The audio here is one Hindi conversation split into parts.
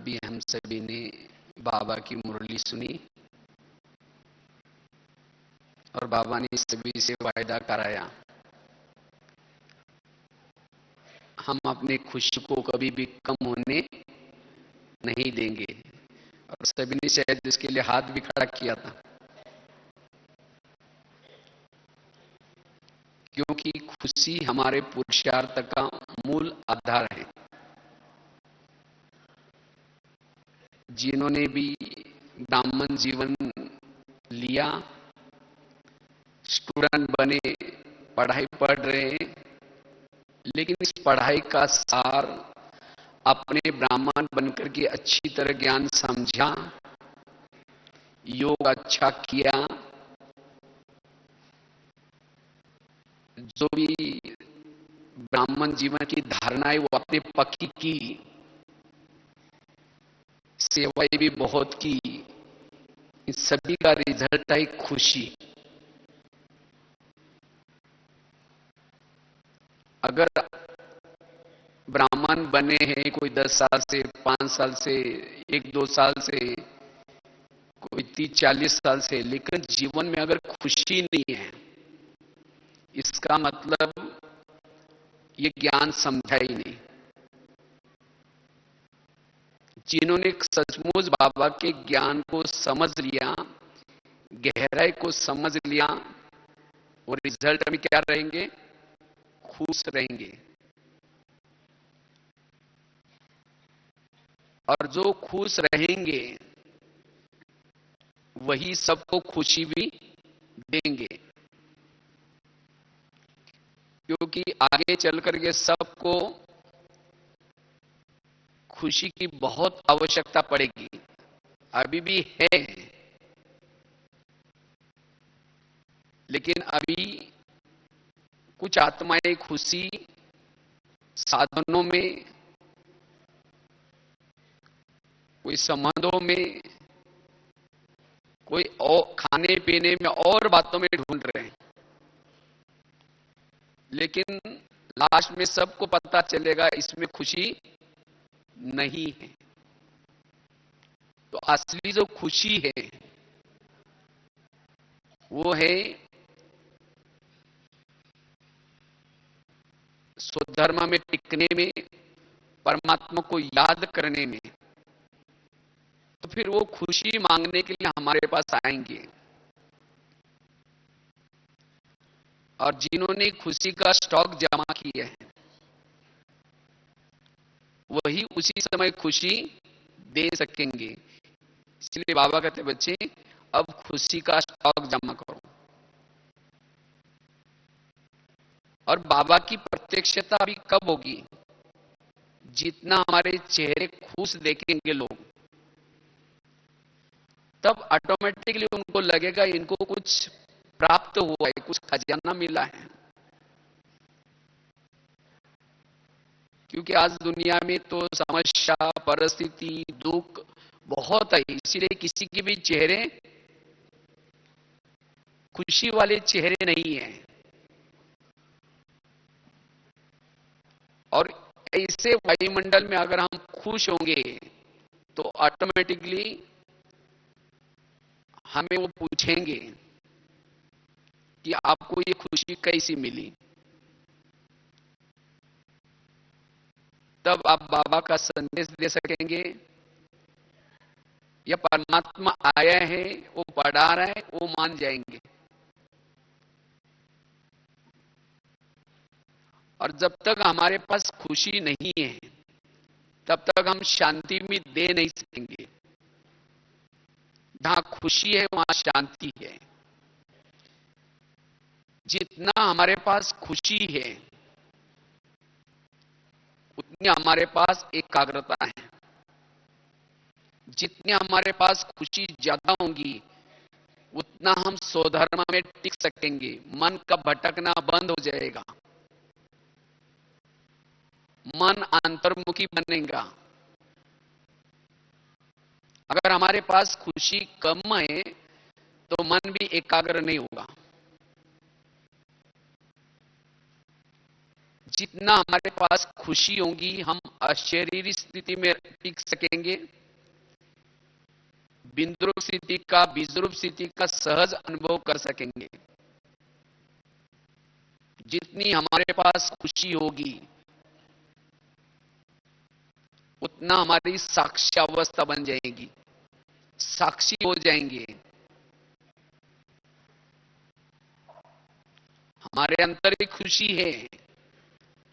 अभी हम सभी ने बाबा की मुरली सुनी और बाबा ने सभी से वायदा कराया, हम अपने खुशी को कभी भी कम होने नहीं देंगे। और सभी ने शायद इसके लिए हाथ भी खड़ा किया था, क्योंकि खुशी हमारे पुरुषार्थ का मूल आधार है। जिन्होंने भी ब्राह्मण जीवन लिया, स्टूडेंट बने, पढ़ाई पढ़ रहे हैं, लेकिन इस पढ़ाई का सार अपने ब्राह्मण बनकर के अच्छी तरह ज्ञान समझा, योग अच्छा किया, जो भी ब्राह्मण जीवन की धारणाएं वो अपने पक्की की, सेवाएं भी बहुत की, इन सभी का रिजल्ट है खुशी। अगर ब्राह्मण बने हैं कोई 10 साल से, 5 साल से, 1-2 साल से, कोई 30-40 साल से, लेकिन जीवन में अगर खुशी नहीं है, इसका मतलब ये ज्ञान समझा ही नहीं। जिन्होंने सचमुच बाबा के ज्ञान को समझ लिया, गहराई को समझ लिया, और रिजल्ट में क्या रहेंगे? खुश रहेंगे। और जो खुश रहेंगे वही सबको खुशी भी देंगे, क्योंकि आगे चल करके सबको खुशी की बहुत आवश्यकता पड़ेगी, अभी भी है, लेकिन अभी कुछ आत्माएं खुशी साधनों में, कोई संबंधों में, कोई और खाने पीने में और बातों में ढूंढ रहे हैं, लेकिन लास्ट में सबको पता चलेगा इसमें खुशी नहीं है। तो असली जो खुशी है वो है स्वधर्म में टिकने में, परमात्मा को याद करने में। तो फिर वो खुशी मांगने के लिए हमारे पास आएंगे, और जिन्होंने खुशी का स्टॉक जमा किया है वही उसी समय खुशी दे सकेंगे। इसलिए बाबा कहते बच्चे अब खुशी का स्टॉक जमा करो। और बाबा की प्रत्यक्षता अभी कब होगी? जितना हमारे चेहरे खुश देखेंगे लोग, तब ऑटोमेटिकली उनको लगेगा इनको कुछ प्राप्त हुआ है, कुछ खजाना मिला है। क्योंकि आज दुनिया में तो समस्या, परिस्थिति, दुख बहुत है, इसीलिए किसी के भी चेहरे खुशी वाले चेहरे नहीं है। और ऐसे वायुमंडल में अगर हम खुश होंगे तो ऑटोमेटिकली हमें वो पूछेंगे कि आपको ये खुशी कैसी मिली। तब आप बाबा का संदेश दे सकेंगे, या परमात्मा आया है, वो पढ़ा रहा है, वो मान जाएंगे। और जब तक हमारे पास खुशी नहीं है तब तक हम शांति में दे नहीं सकेंगे। जहां खुशी है वहां शांति है। जितना हमारे पास खुशी है उतनी हमारे पास एकाग्रता है। जितनी हमारे पास खुशी ज्यादा होंगी उतना हम स्वधर्म में टिक सकेंगे, मन का भटकना बंद हो जाएगा, मन अंतर्मुखी बनेगा। अगर हमारे पास खुशी कम है तो मन भी एकाग्र नहीं होगा। जितना हमारे पास खुशी होगी हम अशरीरी स्थिति में टिक सकेंगे, बिंद्रूप स्थिति का, बीजरूप स्थिति का सहज अनुभव कर सकेंगे। जितनी हमारे पास खुशी होगी उतना हमारी साक्षी अवस्था बन जाएगी, साक्षी हो जाएंगे। हमारे अंदर ही खुशी है,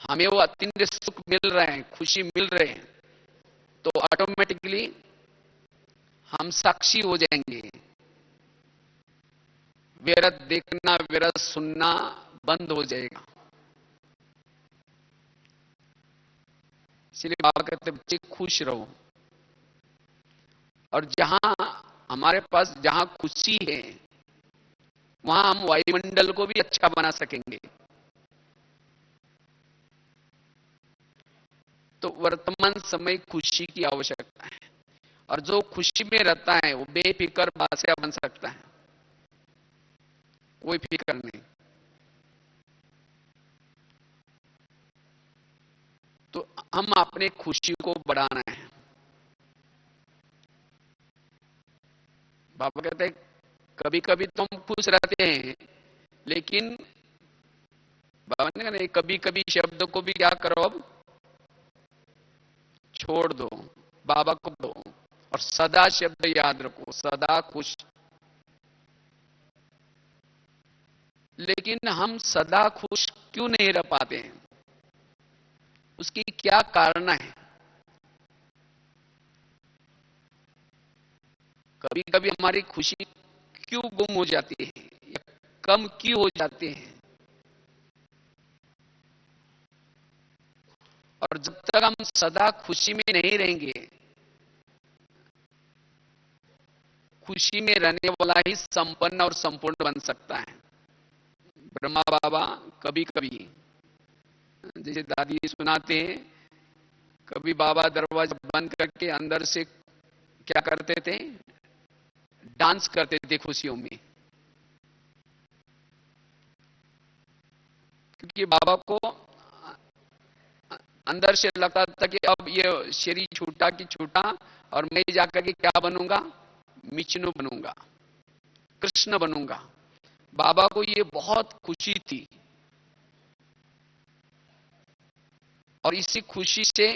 हमें वो अत्यंत सुख मिल रहा है, खुशी मिल रहे हैं, तो ऑटोमेटिकली हम साक्षी हो जाएंगे। व्यर्थ देखना, व्यर्थ सुनना बंद हो जाएगा। इसलिए बाबा कहते बच्चे खुश रहो, और जहां हमारे पास जहां खुशी है वहां हम वायुमंडल को भी अच्छा बना सकेंगे। तो वर्तमान समय खुशी की आवश्यकता है, और जो खुशी में रहता है वो बेफिक्र बादशाह बन सकता है, कोई फिक्र नहीं। तो हम अपने खुशी को बढ़ाना है। बाबा कहते हैं कभी कभी तो हम खुश रहते हैं, लेकिन बाबा ने कहा कभी कभी शब्द को भी क्या करो, अब छोड़ दो, बाबा को दो, और सदा शब्द याद रखो, सदा खुश। लेकिन हम सदा खुश क्यों नहीं रह पाते हैं? उसकी क्या कारण है? कभी कभी हमारी खुशी क्यों गुम हो जाती है या कम क्यों हो जाती है? और जब तक हम सदा खुशी में नहीं रहेंगे, खुशी में रहने वाला ही संपन्न और संपूर्ण बन सकता है। ब्रह्मा बाबा कभी कभी, जैसे दादी सुनाते हैं, कभी बाबा दरवाजा बंद करके अंदर से क्या करते थे, डांस करते थे खुशियों में, क्योंकि बाबा को अंदर से लगता था कि अब ये शरीर छूटा कि छूटा, और मैं जाकर के क्या बनूंगा, विष्णु बनूंगा, कृष्ण बनूंगा। बाबा को ये बहुत खुशी थी, और इसी खुशी से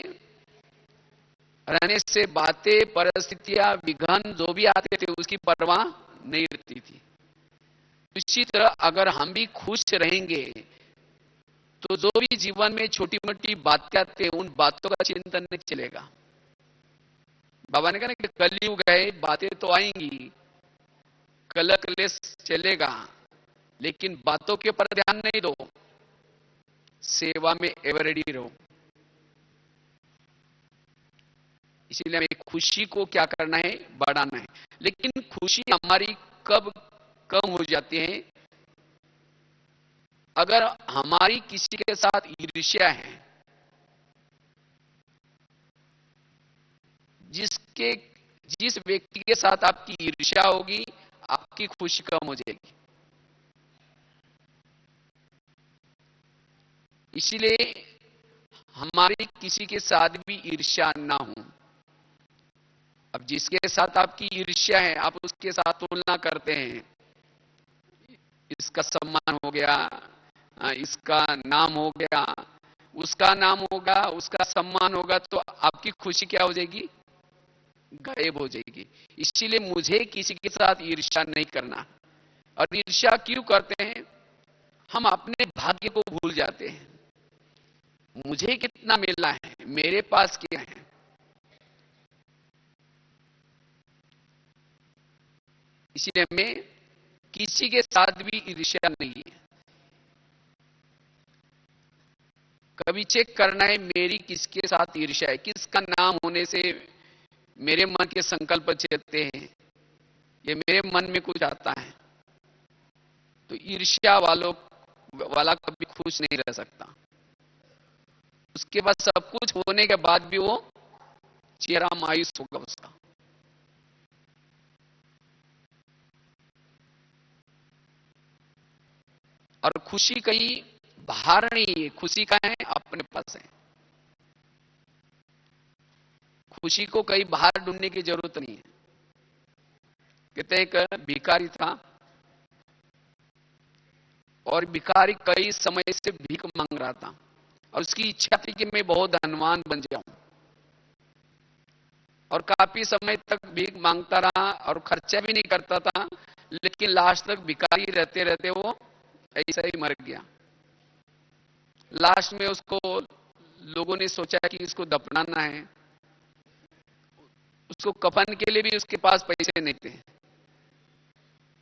रहने से बातें, परिस्थितियां, विघ्न जो भी आते थे उसकी परवाह नहीं रहती थी। इसी तरह अगर हम भी खुश रहेंगे तो जो भी जीवन में छोटी मोटी बातें आते हैं उन बातों का चिंतन नहीं चलेगा। बाबा ने कहा ना कि कलयुग है, बातें तो आएंगी, कलह कलेश चलेगा, लेकिन बातों के ऊपर ध्यान नहीं दो, सेवा में एवर रेडी रहो। इसीलिए हमें खुशी को क्या करना है, बढ़ाना है। लेकिन खुशी हमारी कब कम हो जाती है? अगर हमारी किसी के साथ ईर्ष्या है, जिसके जिस व्यक्ति के साथ आपकी ईर्ष्या होगी आपकी खुशी कम हो जाएगी। इसीलिए हमारी किसी के साथ भी ईर्ष्या ना हो। अब जिसके साथ आपकी ईर्ष्या है आप उसके साथ तुलना करते हैं, इसका सम्मान हो गया, इसका नाम हो गया, उसका नाम होगा, उसका सम्मान होगा, तो आपकी खुशी क्या हो जाएगी, गायब हो जाएगी। इसीलिए मुझे किसी के साथ ईर्ष्या नहीं करना। और ईर्ष्या क्यों करते हैं? हम अपने भाग्य को भूल जाते हैं। मुझे कितना मिला है, मेरे पास क्या है। इसलिए हमें किसी के साथ भी ईर्ष्या नहीं है। कभी चेक करना है मेरी किसके साथ ईर्ष्या है, किसका नाम होने से मेरे मन के संकल्प चलते हैं, ये मेरे मन में कुछ आता है। तो ईर्ष्या वाला कभी खुश नहीं रह सकता। उसके बाद सब कुछ होने के बाद भी वो चेहरा मायूस होगा उसका। और खुशी कहीं बाहर नहीं है, खुशी का है अपने पास है। खुशी को कहीं बाहर ढूंढने की जरूरत नहीं है। कहते हैं एक भिखारी था और भिखारी कई समय से भीख मांग रहा था और उसकी इच्छा थी कि मैं बहुत धनवान बन जाऊं, और काफी समय तक भीख मांगता रहा और खर्चा भी नहीं करता था, लेकिन लास्ट तक भिखारी रहते रहते वो ऐसा ही मर गया। लास्ट में उसको लोगों ने सोचा कि इसको दफनाना है। उसको कफन के लिए भी उसके पास पैसे नहीं थे,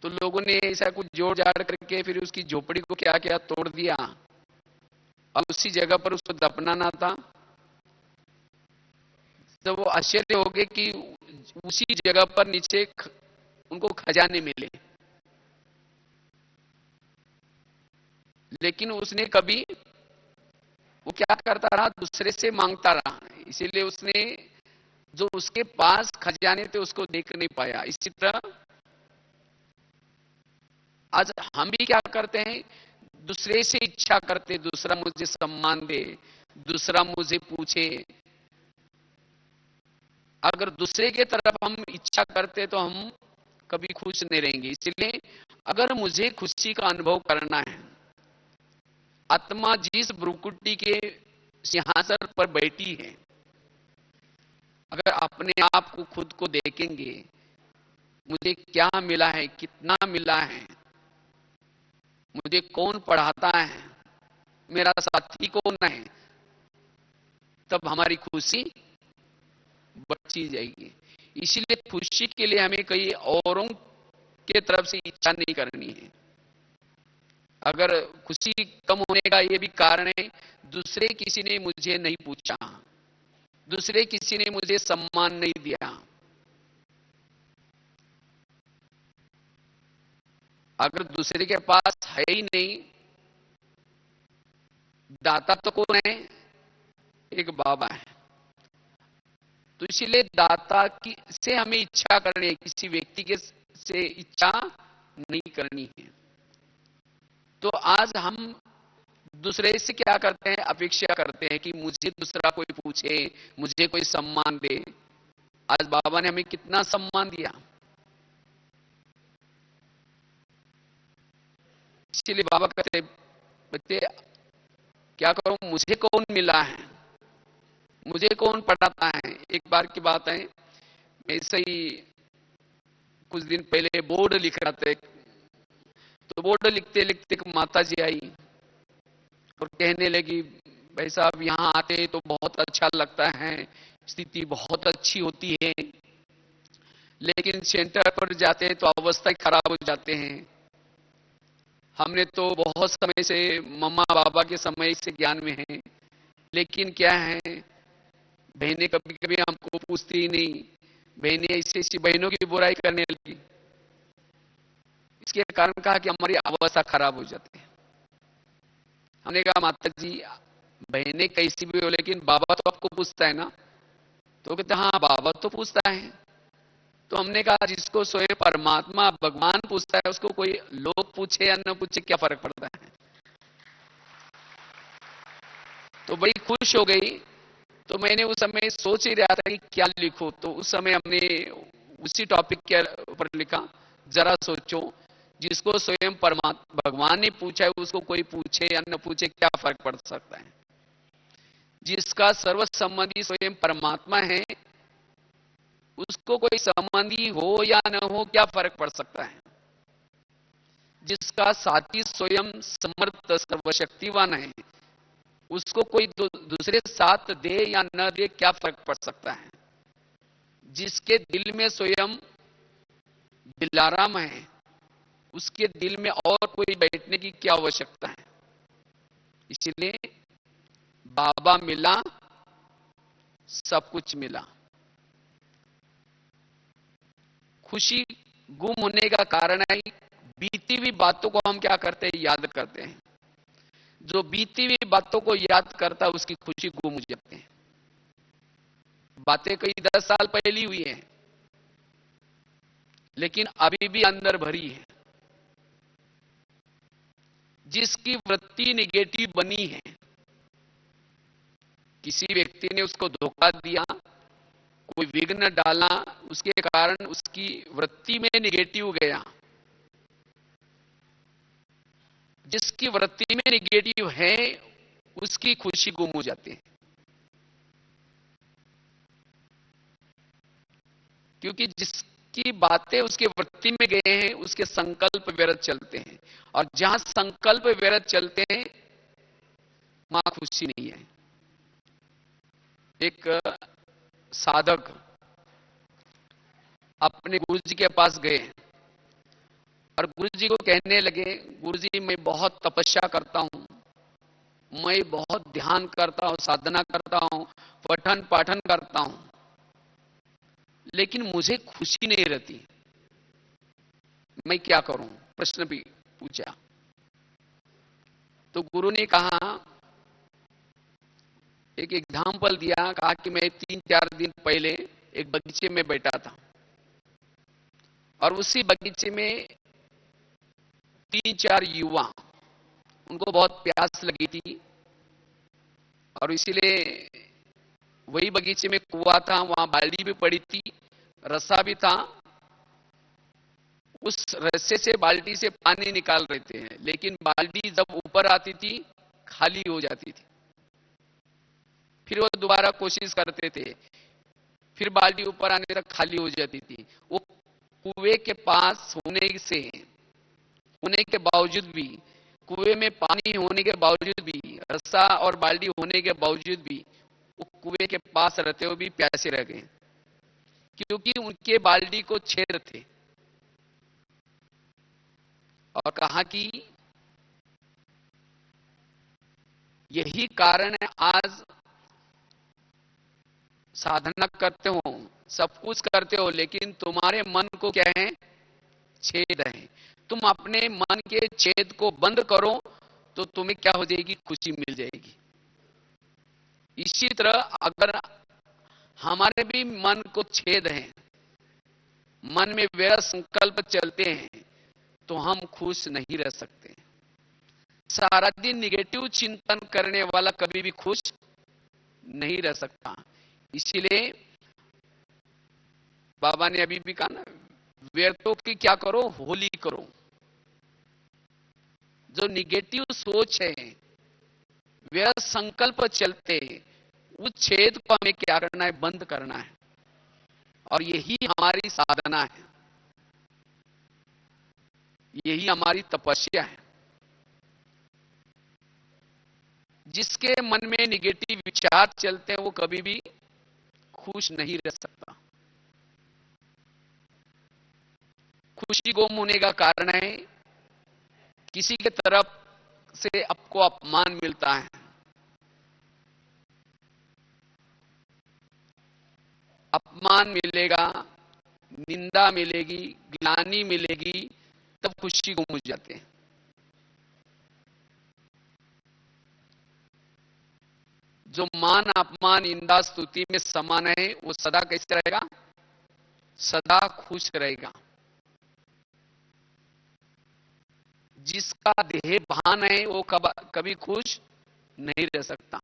तो लोगों ने ऐसा कुछ जोड़ जाड़ करके फिर उसकी झोपड़ी को क्या क्या तोड़ दिया और उसी जगह पर उसको दफनाना था। तो वो आश्चर्य हो गए कि उसी जगह पर नीचे उनको खजाने मिले, लेकिन उसने कभी वो क्या करता रहा, दूसरे से मांगता रहा, इसीलिए उसने जो उसके पास खजाने थे उसको देख नहीं पाया। इसी तरह आज हम भी क्या करते हैं, दूसरे से इच्छा करते, दूसरा मुझे सम्मान दे, दूसरा मुझे पूछे। अगर दूसरे के तरफ हम इच्छा करते तो हम कभी खुश नहीं रहेंगे। इसलिए अगर मुझे खुशी का अनुभव करना है, आत्मा जिस भ्रुकुटी के सिंहासन पर बैठी है, अगर अपने आप को खुद को देखेंगे, मुझे क्या मिला है, कितना मिला है, मुझे कौन पढ़ाता है, मेरा साथी कौन है, तब हमारी खुशी बची जाएगी। इसीलिए खुशी के लिए हमें कई औरों के तरफ से इच्छा नहीं करनी है। अगर खुशी कम होने का ये भी कारण है, दूसरे किसी ने मुझे नहीं पूछा, दूसरे किसी ने मुझे सम्मान नहीं दिया। अगर दूसरे के पास है ही नहीं, दाता तो कौन है, एक बाबा है। तो इसीलिए दाता की से हमें इच्छा करनी है, किसी व्यक्ति के से इच्छा नहीं करनी है। तो आज हम दूसरे से क्या करते हैं, अपेक्षा करते हैं कि मुझे दूसरा कोई पूछे, मुझे कोई सम्मान दे। आज बाबा ने हमें कितना सम्मान दिया, इसीलिए बाबा कहते हैं, बच्चे क्या करूं, मुझे कौन मिला है, मुझे कौन पढ़ाता है। एक बार की बात है, मैं ऐसे ही कुछ दिन पहले बोर्ड लिख रहा था, तो बोर्ड लिखते लिखते एक माता जी आई और कहने लगी, भाई साहब यहाँ आते तो बहुत अच्छा लगता है, स्थिति बहुत अच्छी होती है, लेकिन सेंटर पर जाते हैं तो अवस्था खराब हो जाते हैं। हमने तो बहुत समय से मम्मा बाबा के समय से ज्ञान में है, लेकिन क्या है, बहनें कभी कभी हमको पूछती ही नहीं, बहनें ऐसी ऐसी बहनों की बुराई करने लगी। इसके कारण कहा कि हमारी अवस्था खराब हो जाती है। हमने कहा माता जी बहनें कैसी भी हो, लेकिन बाबा तो आपको पूछता है ना। तो कहते हाँ बाबा तो पूछता है। तो हमने कहा जिसको स्वयं परमात्मा भगवान पूछता है, उसको कोई लोग पूछे या न पूछे क्या फर्क पड़ता है। तो बड़ी खुश हो गई। तो मैंने उस समय सोच ही रहा था कि क्या लिखूं, तो उस समय हमने उसी टॉपिक के ऊपर लिखा, जरा सोचो जिसको स्वयं परमात्मा भगवान ने पूछा है, उसको कोई पूछे या न पूछे क्या फर्क पड़ सकता है। जिसका सर्व संबंधी स्वयं परमात्मा है, उसको कोई संबंधी हो या न हो क्या फर्क पड़ सकता है। जिसका साथी स्वयं समर्थ सर्वशक्तिवान है, उसको कोई दूसरे साथ दे या न दे क्या फर्क पड़ सकता है। जिसके दिल में स्वयं दिलाराम है, उसके दिल में और कोई बैठने की क्या आवश्यकता है। इसलिए बाबा मिला, सब कुछ मिला। खुशी गुम होने का कारण है, बीती हुई बातों को हम क्या करते हैं, याद करते हैं। जो बीती हुई बातों को याद करता है उसकी खुशी गुम हो जाती है। बातें कई 10 साल पहली हुई हैं, लेकिन अभी भी अंदर भरी है। जिसकी वृत्ति निगेटिव बनी है, किसी व्यक्ति ने उसको धोखा दिया, कोई विघ्न डाला, उसके कारण उसकी वृत्ति में निगेटिव गया। जिसकी वृत्ति में निगेटिव है उसकी खुशी गुम हो जाती है, क्योंकि जिसकी बातें उसके वृत्ति में गए हैं उसके संकल्प व्यर्थ चलते हैं, और जहां संकल्प व्यर्थ चलते हैं वहां खुशी नहीं है। एक साधक अपने गुरुजी के पास गए और गुरुजी को कहने लगे, गुरुजी मैं बहुत तपस्या करता हूं, मैं बहुत ध्यान करता हूं, साधना करता हूं, पठन पाठन करता हूं, लेकिन मुझे खुशी नहीं रहती, मैं क्या करूं? प्रश्न भी पूछा। तो गुरु ने कहा, एक एग्जाम्पल दिया, कहा कि मैं 3-4 दिन पहले एक बगीचे में बैठा था और उसी बगीचे में 3-4 युवा, उनको बहुत प्यास लगी थी और इसीलिए वही बगीचे में कुआं था, वहां बाल्टी भी पड़ी थी, रस्सा भी था, उस रस्से से बाल्टी से पानी निकाल रहे थे, लेकिन बाल्टी जब ऊपर आती थी खाली हो जाती थी। फिर वो दोबारा कोशिश करते थे, फिर बाल्टी ऊपर आने तक खाली हो जाती थी। वो कुएं के पास होने के बावजूद भी, कुएं में पानी होने के बावजूद भी, रस्सा और बाल्टी होने के बावजूद भी वो कुएं के पास रहते हुए भी प्यासे रह गए, क्योंकि उनके बाल्टी को छेद थे। और कहा कि यही कारण है, आज साधना करते हो, सब कुछ करते हो, लेकिन तुम्हारे मन को क्या है? छेद है। तुम अपने मन के छेद को बंद करो तो तुम्हें क्या हो जाएगी? खुशी मिल जाएगी। इसी तरह अगर हमारे भी मन को छेद है, मन में वैरा संकल्प चलते हैं, तो हम खुश नहीं रह सकते। सारा दिन निगेटिव चिंतन करने वाला कभी भी खुश नहीं रह सकता। इसीलिए बाबा ने अभी भी कहा ना, व्यर्थों की क्या करो? होली करो। जो निगेटिव सोच है, व्यर्थ संकल्प चलते, उस छेद को हमें क्या करना है? बंद करना है। और यही हमारी साधना है, यही हमारी तपस्या है। जिसके मन में निगेटिव विचार चलते हैं वो कभी भी खुश नहीं रह सकता। खुशी गुम होने का कारण है किसी के तरफ से आपको अपमान मिलता है, अपमान मिलेगा, निंदा मिलेगी, ग्लानि मिलेगी, तब खुशी गुम हो जाते हैं। जो मान अपमान निंदा स्तुति में समान है वो सदा कैसे रहेगा? सदा खुश रहेगा। जिसका देह भान है वो कभी खुश नहीं रह सकता।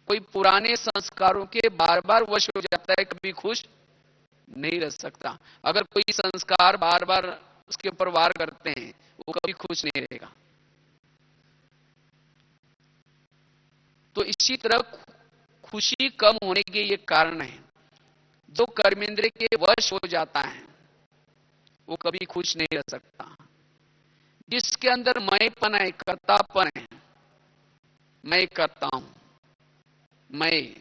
कोई पुराने संस्कारों के बार बार वश हो जाता है, कभी खुश नहीं रह सकता। अगर कोई संस्कार बार बार उसके ऊपर वार करते हैं, वो कभी खुश नहीं रहेगा। तो इसी तरह खुशी कम होने के ये कारण है। जो कर्मेंद्र के वश हो जाता है वो कभी खुश नहीं रह सकता। जिसके अंदर मैंपन है, कर्तापन है, मैं करता हूं, मैं,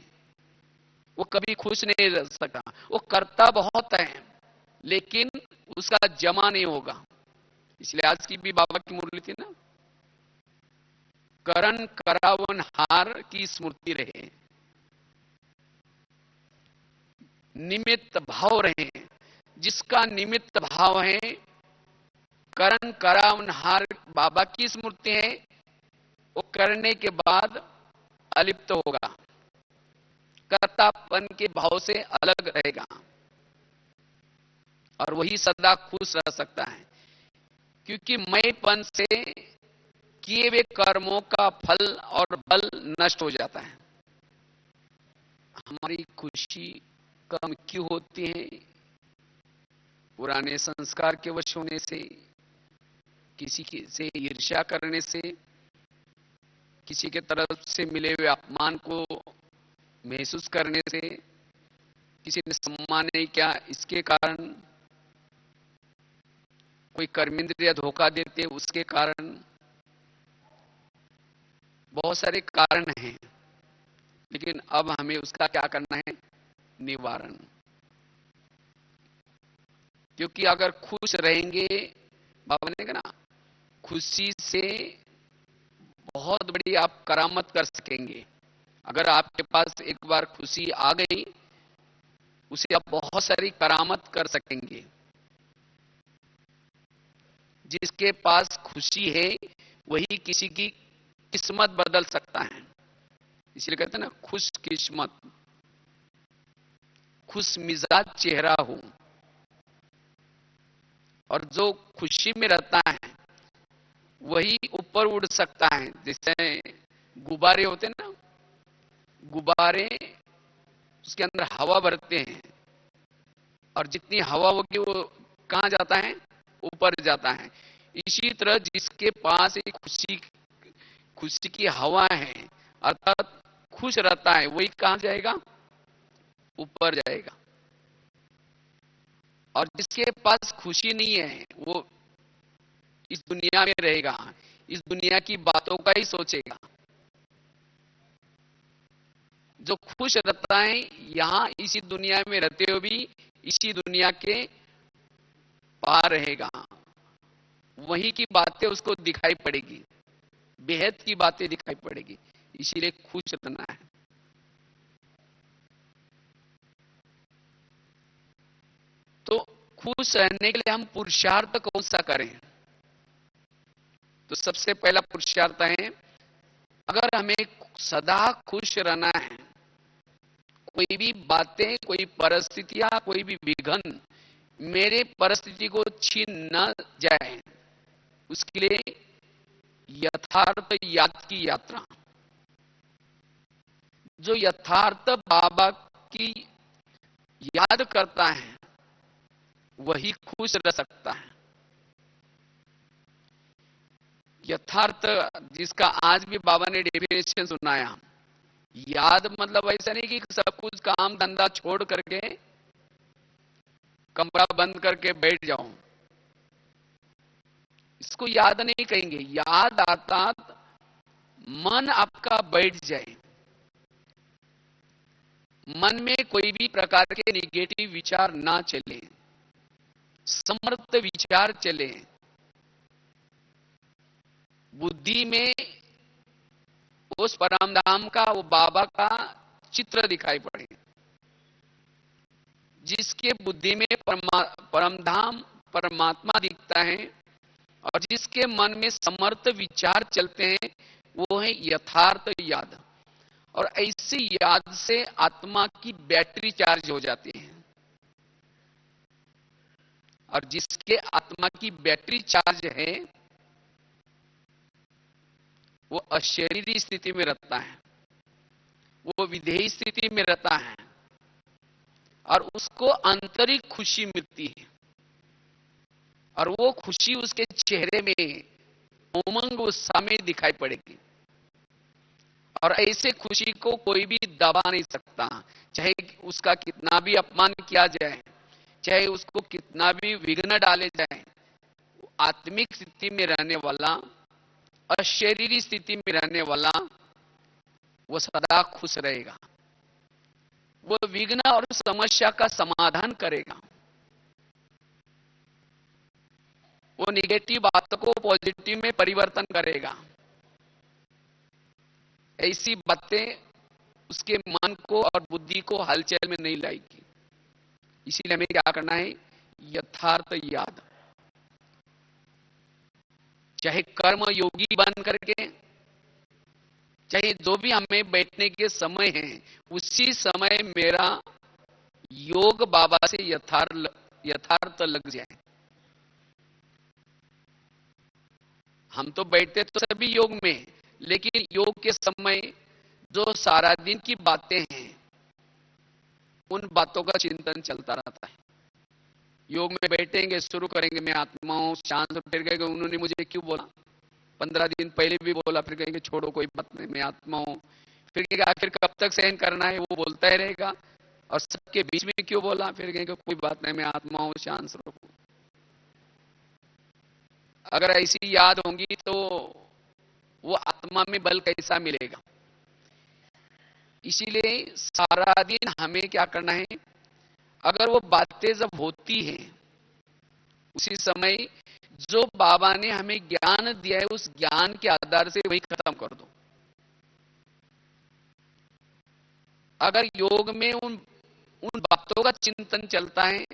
वो कभी खुश नहीं रह सकता। वो करता बहुत है लेकिन उसका जमा नहीं होगा। इसलिए आज की भी बाबा की मुरली थी ना, करण करावन हार की स्मृति रहे, निमित्त भाव रहे। जिसका निमित्त भाव है, करण करावन हार बाबा की स्मृति है, वो करने के बाद अलिप्त होगा, कर्तापन के भाव से अलग रहेगा और वही सदा खुश रह सकता है। क्योंकि मैंपन से किए हुए कर्मों का फल और बल नष्ट हो जाता है। हमारी खुशी कम क्यों होती है? पुराने संस्कार के वश होने से, से ईर्ष्या करने से, किसी के तरफ से मिले हुए अपमान को महसूस करने से, किसी ने सम्मान नहीं किया इसके कारण, कोई कर्मेंद्रिय धोखा देते उसके कारण, बहुत सारे कारण हैं। लेकिन अब हमें उसका क्या करना है? निवारण। क्योंकि अगर खुश रहेंगे, बाबा ने कहा ना, खुशी से बहुत बड़ी आप करामत कर सकेंगे। अगर आपके पास एक बार खुशी आ गई, उसे आप बहुत सारी करामत कर सकेंगे। जिसके पास खुशी है वही किसी की किस्मत बदल सकता है। इसलिए कहते हैं ना, खुश किस्मत, खुश मिजाज चेहरा हो। और जो खुशी में रहता है वही ऊपर उड़ सकता है। जैसे गुब्बारे होते हैं ना, गुब्बारे उसके अंदर हवा भरते हैं और जितनी हवा होगी वो कहां जाता है? ऊपर जाता है। इसी तरह जिसके पास एक खुशी खुशी की हवा है, अर्थात खुश रहता है, वही कहां जाएगा? ऊपर जाएगा। और जिसके पास खुशी नहीं है वो इस दुनिया में रहेगा, इस दुनिया की बातों का ही सोचेगा। जो खुश रहता है यहां इसी दुनिया में रहते हुए भी इसी दुनिया के पार रहेगा। वही की बातें उसको दिखाई पड़ेगी, बेहद की बातें दिखाई पड़ेगी। इसीलिए खुश रहना है। तो खुश रहने के लिए हम पुरुषार्थ कौन सा करें? तो सबसे पहला पुरुषार्थ है, अगर हमें सदा खुश रहना है, कोई भी बातें, कोई परिस्थितियां, कोई भी विघन मेरे परिस्थिति को छीन न जाए, उसके लिए यथार्थ याद की यात्रा। जो यथार्थ बाबा की याद करता है वही खुश रह सकता है। यथार्थ जिसका आज भी बाबा ने डेफिनेशन सुनाया, याद मतलब ऐसा नहीं कि सब कुछ काम धंधा छोड़ करके कमरा बंद करके बैठ जाओ, इसको याद नहीं कहेंगे। याद आता मन आपका बैठ जाए, मन में कोई भी प्रकार के निगेटिव विचार ना चले, समर्थ विचार चले, बुद्धि में उस परमधाम का, वो बाबा का चित्र दिखाई पड़े। जिसके बुद्धि में परमधाम परमात्मा दिखता है और जिसके मन में समर्थ विचार चलते हैं, वो है यथार्थ याद। और ऐसी याद से आत्मा की बैटरी चार्ज हो जाती है। और जिसके आत्मा की बैटरी चार्ज है वो अशरीरी स्थिति में रहता है, वो विधेयी स्थिति में रहता है और उसको आंतरिक खुशी मिलती है। और वो खुशी उसके चेहरे में उमंग उत्साह में दिखाई पड़ेगी। और ऐसे खुशी को कोई भी दबा नहीं सकता, चाहे उसका कितना भी अपमान किया जाए, चाहे उसको कितना भी विघ्न डाले जाए। आत्मिक स्थिति में रहने वाला, अशरीरी स्थिति में रहने वाला, वो सदा खुश रहेगा। वो विघ्न और समस्या का समाधान करेगा। वो निगेटिव बातों को पॉजिटिव में परिवर्तन करेगा। ऐसी बातें उसके मन को और बुद्धि को हलचल में नहीं लाएगी। इसीलिए हमें क्या करना है? यथार्थ याद। चाहे कर्म योगी बन करके, चाहे जो भी हमें बैठने के समय है, उसी समय मेरा योग बाबा से यथार्थ लग जाए। हम तो बैठते तो सभी योग में, लेकिन योग के समय जो सारा दिन की बातें हैं उन बातों का चिंतन चलता रहता है। योग में बैठेंगे, शुरू करेंगे, मैं आत्मा हूं, शांत हो, फिर कहेंगे उन्होंने मुझे क्यों बोला, 15 दिन पहले भी बोला, फिर कहेंगे छोड़ो कोई बात नहीं, मैं आत्मा हूं। फिर कहेंगे आखिर कब तक सहन करना है, वो बोलता ही रहेगा। और सबके बीच में क्यों बोला, फिर कहेंगे कोई बात नहीं, मैं आत्मा हूं, शांत रहो। अगर ऐसी याद होंगी तो वो आत्मा में बल कैसा मिलेगा। इसीलिए सारा दिन हमें क्या करना है, अगर वो बातें जब होती हैं उसी समय जो बाबा ने हमें ज्ञान दिया है उस ज्ञान के आधार से वही खत्म कर दो। अगर योग में उन उन बातों का चिंतन चलता है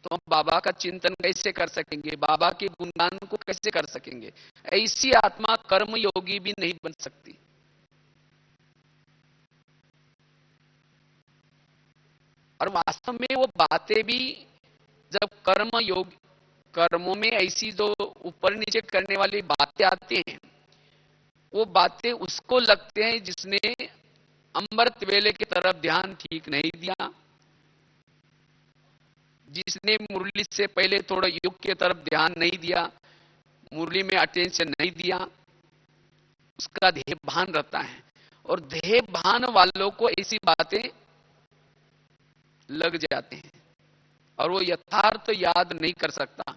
तो हम बाबा का चिंतन कैसे कर सकेंगे, बाबा के गुणगान को कैसे कर सकेंगे। ऐसी आत्मा कर्म योगी भी नहीं बन सकती। और वास्तव में वो बातें भी जब कर्मों में ऐसी जो ऊपर नीचे करने वाली बातें आती हैं, वो बातें उसको लगते हैं जिसने अमृत वेले की तरफ ध्यान ठीक नहीं दिया, जिसने मुरली से पहले थोड़ा योग की तरफ ध्यान नहीं दिया, मुरली में अटेंशन नहीं दिया, उसका देह भान रहता है। और देह भान वालों को ऐसी बातें लग जाते हैं और वो यथार्थ याद नहीं कर सकता,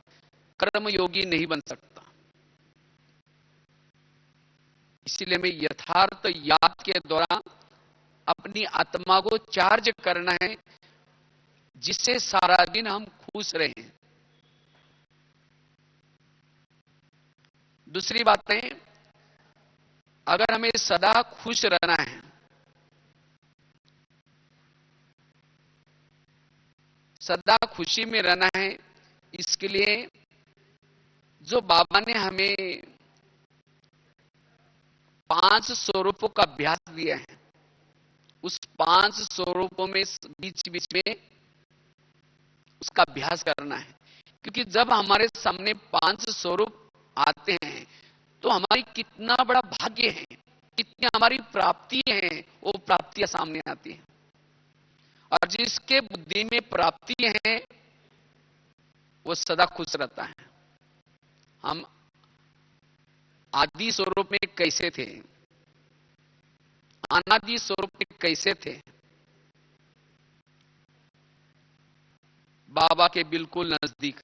कर्म योगी नहीं बन सकता। इसलिए मैं यथार्थ याद के द्वारा अपनी आत्मा को चार्ज करना है, जिससे सारा दिन हम खुश रहें। दूसरी बात है, अगर हमें सदा खुश रहना है, सदा खुशी में रहना है, इसके लिए जो बाबा ने हमें 5 स्वरूपों का अभ्यास दिया है, उस 5 स्वरूपों में बीच बीच में उसका अभ्यास करना है। क्योंकि जब हमारे सामने 5 स्वरूप आते हैं तो हमारी कितना बड़ा भाग्य है, कितनी हमारी प्राप्ति है, वो प्राप्तियां सामने आती हैं। और जिसके बुद्धि में प्राप्ति है वो सदा खुश रहता है। हम आदि स्वरूप में कैसे थे, अनादि स्वरूप में कैसे थे, बाबा के बिल्कुल नजदीक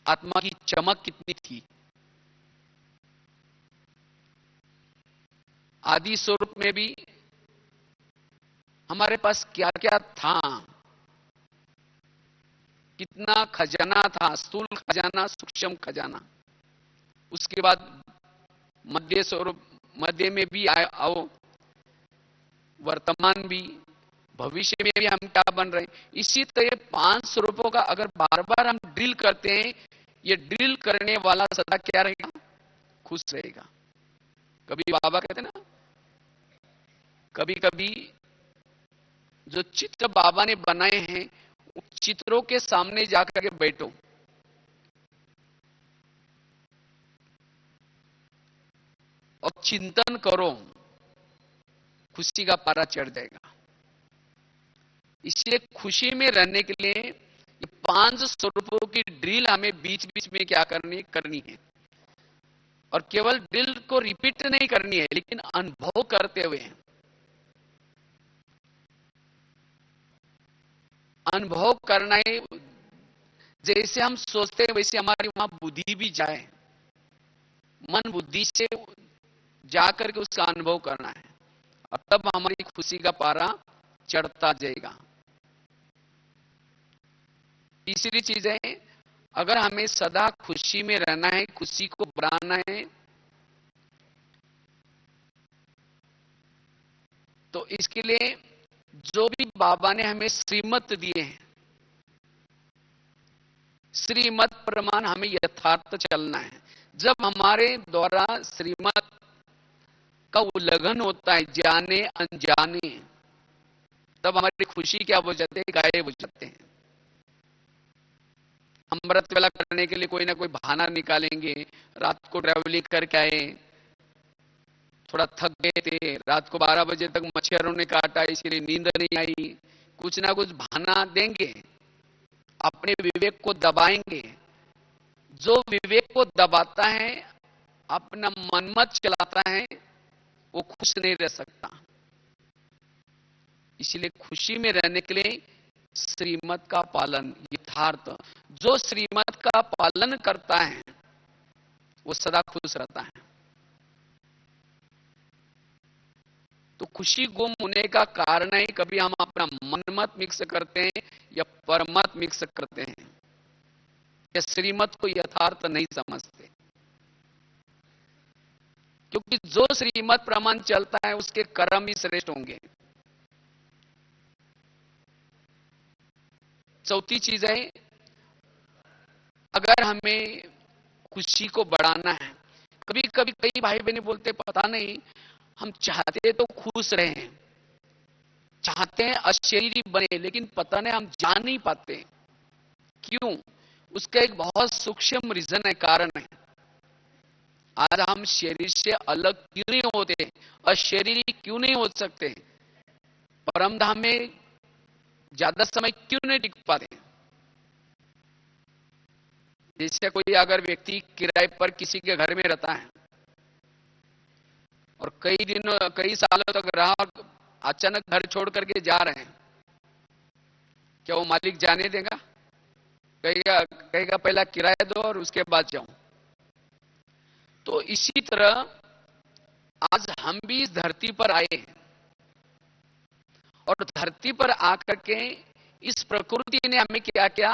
आत्मा की चमक कितनी थी। आदि स्वरूप में भी हमारे पास क्या क्या था, कितना खजाना था, स्थूल खजाना, सूक्ष्म खजाना। उसके बाद मध्य स्वरूप, मध्य में भी आओ, वर्तमान भी, भविष्य में भी हम क्या बन रहे हैं। इसी तरह 5 स्वरूपों का अगर बार बार हम ड्रिल करते हैं, ये ड्रिल करने वाला सदा क्या रहेगा, खुश रहेगा। कभी बाबा कहते ना, कभी कभी जो चित्र बाबा ने बनाए हैं उन चित्रों के सामने जाकर के बैठो और चिंतन करो, खुशी का पारा चढ़ जाएगा। इसलिए खुशी में रहने के लिए ये 5 स्वरूपों की ड्रिल हमें बीच बीच में क्या करनी है। और केवल ड्रिल को रिपीट नहीं करनी है, लेकिन अनुभव करते हुए, अनुभव करना है। जैसे हम सोचते हैं वैसे हमारी वहां बुद्धि भी जाए, मन बुद्धि से जाकर के उसका अनुभव करना है, और तब हमारी खुशी का पारा चढ़ता जाएगा। तीसरी चीज है, अगर हमें सदा खुशी में रहना है, खुशी को बढ़ाना है, तो इसके लिए जो भी बाबा ने हमें श्रीमत दिए हैं, श्रीमत प्रमाण हमें यथार्थ चलना है। जब हमारे द्वारा श्रीमत का उल्लंघन होता है, जाने अनजाने, तब हमारी खुशी क्या हो जाती है, गायब हो जाते हैं। अमृत वेला करने के लिए कोई ना कोई बहाना निकालेंगे, रात को ट्रैवलिंग करके आए, थोड़ा थक गए थे, रात को 12 बजे तक मच्छरों ने काटा इसलिए नींद नहीं आई, कुछ ना कुछ बहाना देंगे, अपने विवेक को दबाएंगे। जो विवेक को दबाता है, अपना मनमत चलाता है, वो खुश नहीं रह सकता। इसलिए खुशी में रहने के लिए श्रीमत का पालन, यथार्थ, जो श्रीमत का पालन करता है वो सदा खुश रहता है। तो खुशी गुम होने का कारण है कभी हम अपना मनमत मिक्स करते हैं या परमत मिक्स करते हैं, या श्रीमत को यथार्थ नहीं समझते। क्योंकि जो श्रीमत प्रमाण चलता है उसके कर्म ही श्रेष्ठ होंगे। चौथी चीज है, अगर हमें खुशी को बढ़ाना है, कभी कभी कई भाई बहन बोलते पता नहीं हम चाहते तो खुश रहे, चाहते हैं अशरीरी बने, लेकिन पता नहीं हम जान नहीं पाते क्यों। उसका एक बहुत सूक्ष्म रीजन है, कारण है। आज हम शरीर से अलग क्यों नहीं होते, अशरीरी क्यों नहीं हो सकते, परमधाम में ज्यादा समय क्यों नहीं टिक पाते। जैसे कोई अगर व्यक्ति किराए पर किसी के घर में रहता है और कई दिनों कई सालों तक रहा, अचानक घर छोड़ करके जा रहे हैं, क्या वो मालिक जाने देगा? कहेगा पहला किराया दो और उसके बाद जाऊं। तो इसी तरह आज हम भी इस धरती पर आए हैं और धरती पर आकर के इस प्रकृति ने हमें क्या क्या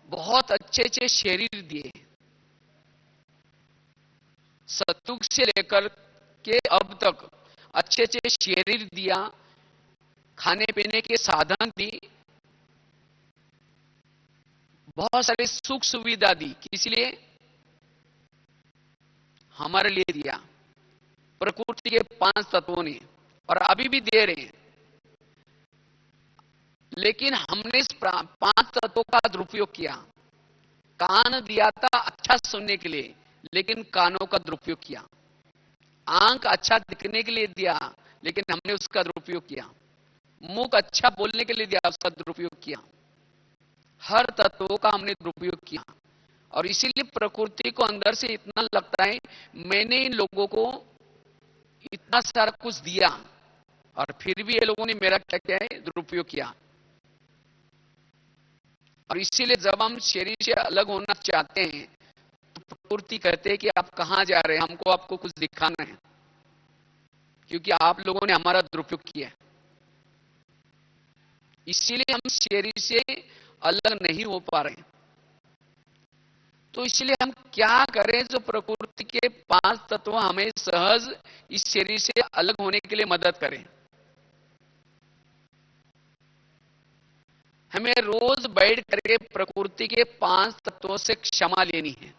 बहुत अच्छे अच्छे शरीर दिए। सतयुग से लेकर के अब तक अच्छे अच्छे शरीर दिया, खाने पीने के साधन दी, बहुत सारे सुख सुविधा दी। किस लिए? हमारे लिए दिया, प्रकृति के 5 तत्वों ने, और अभी भी दे रहे हैं। लेकिन हमने इस 5 तत्वों का दुरुपयोग किया। कान दिया था अच्छा सुनने के लिए, लेकिन कानों का दुरुपयोग किया। आंख अच्छा दिखने के लिए दिया, लेकिन हमने उसका दुरुपयोग किया। मुख अच्छा बोलने के लिए दिया, उसका दुरुपयोग किया। हर तत्वों का हमने दुरुपयोग किया, और इसीलिए प्रकृति को अंदर से इतना लगता है मैंने इन लोगों को इतना सारा कुछ दिया और फिर भी ये लोगों ने मेरा क्या क्या है, दुरुपयोग किया। और इसीलिए जब हम शरीर से अलग होना चाहते हैं तो प्रकृति कहते हैं कि आप कहां जा रहे हैं, हमको आपको कुछ दिखाना है, क्योंकि आप लोगों ने हमारा दुरुपयोग किया। इसीलिए हम शरीर से अलग नहीं हो पा रहे। तो इसलिए हम क्या करें, जो प्रकृति के 5 तत्व हमें सहज इस शरीर से अलग होने के लिए मदद करें। हमें रोज बैठ करके प्रकृति के 5 तत्वों से क्षमा लेनी है।